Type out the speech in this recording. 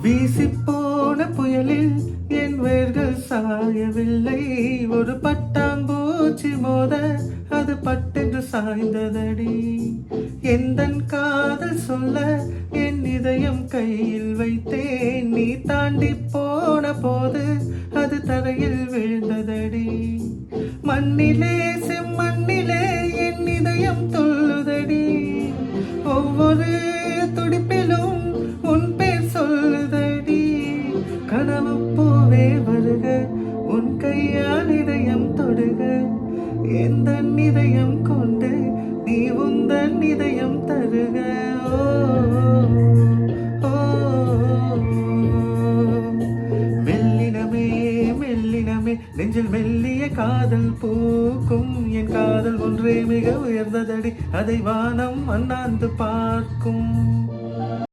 வீசிப்போன புயலில் என் வேர்கள் சாயவில்லை. ஒரு பட்டாம்பூச்சி மோத அது பட்டென்று சாய்ந்ததடி. எந்தன் காதல் சொல்ல என் இதயம் கையில் வைத்தேன். நீ தாண்டி போன போது அது தரையில் விழுந்ததடி. மண்ணிலே செம்மண்ணிலே என் இதயம் துள்ளுதடி. ஒவ்வொரு துடிப்பிலும் உன் பேர் சொல்லுதடி. கனவு பூவே வருக, உன் கையால் இதயம் தொடுக. எந்த இதயம் கொண்டு நீ உந்தன் இதயம் தருக. ஓ, ஓ, மெல்லினமே மெல்லினமே நெஞ்சில் மெல்லிய காதல் பூக்கும். என் காதல் ஒன்றே மிக உயர்ந்ததடி, அதை வானம் அண்ணாந்து பார்க்கும்.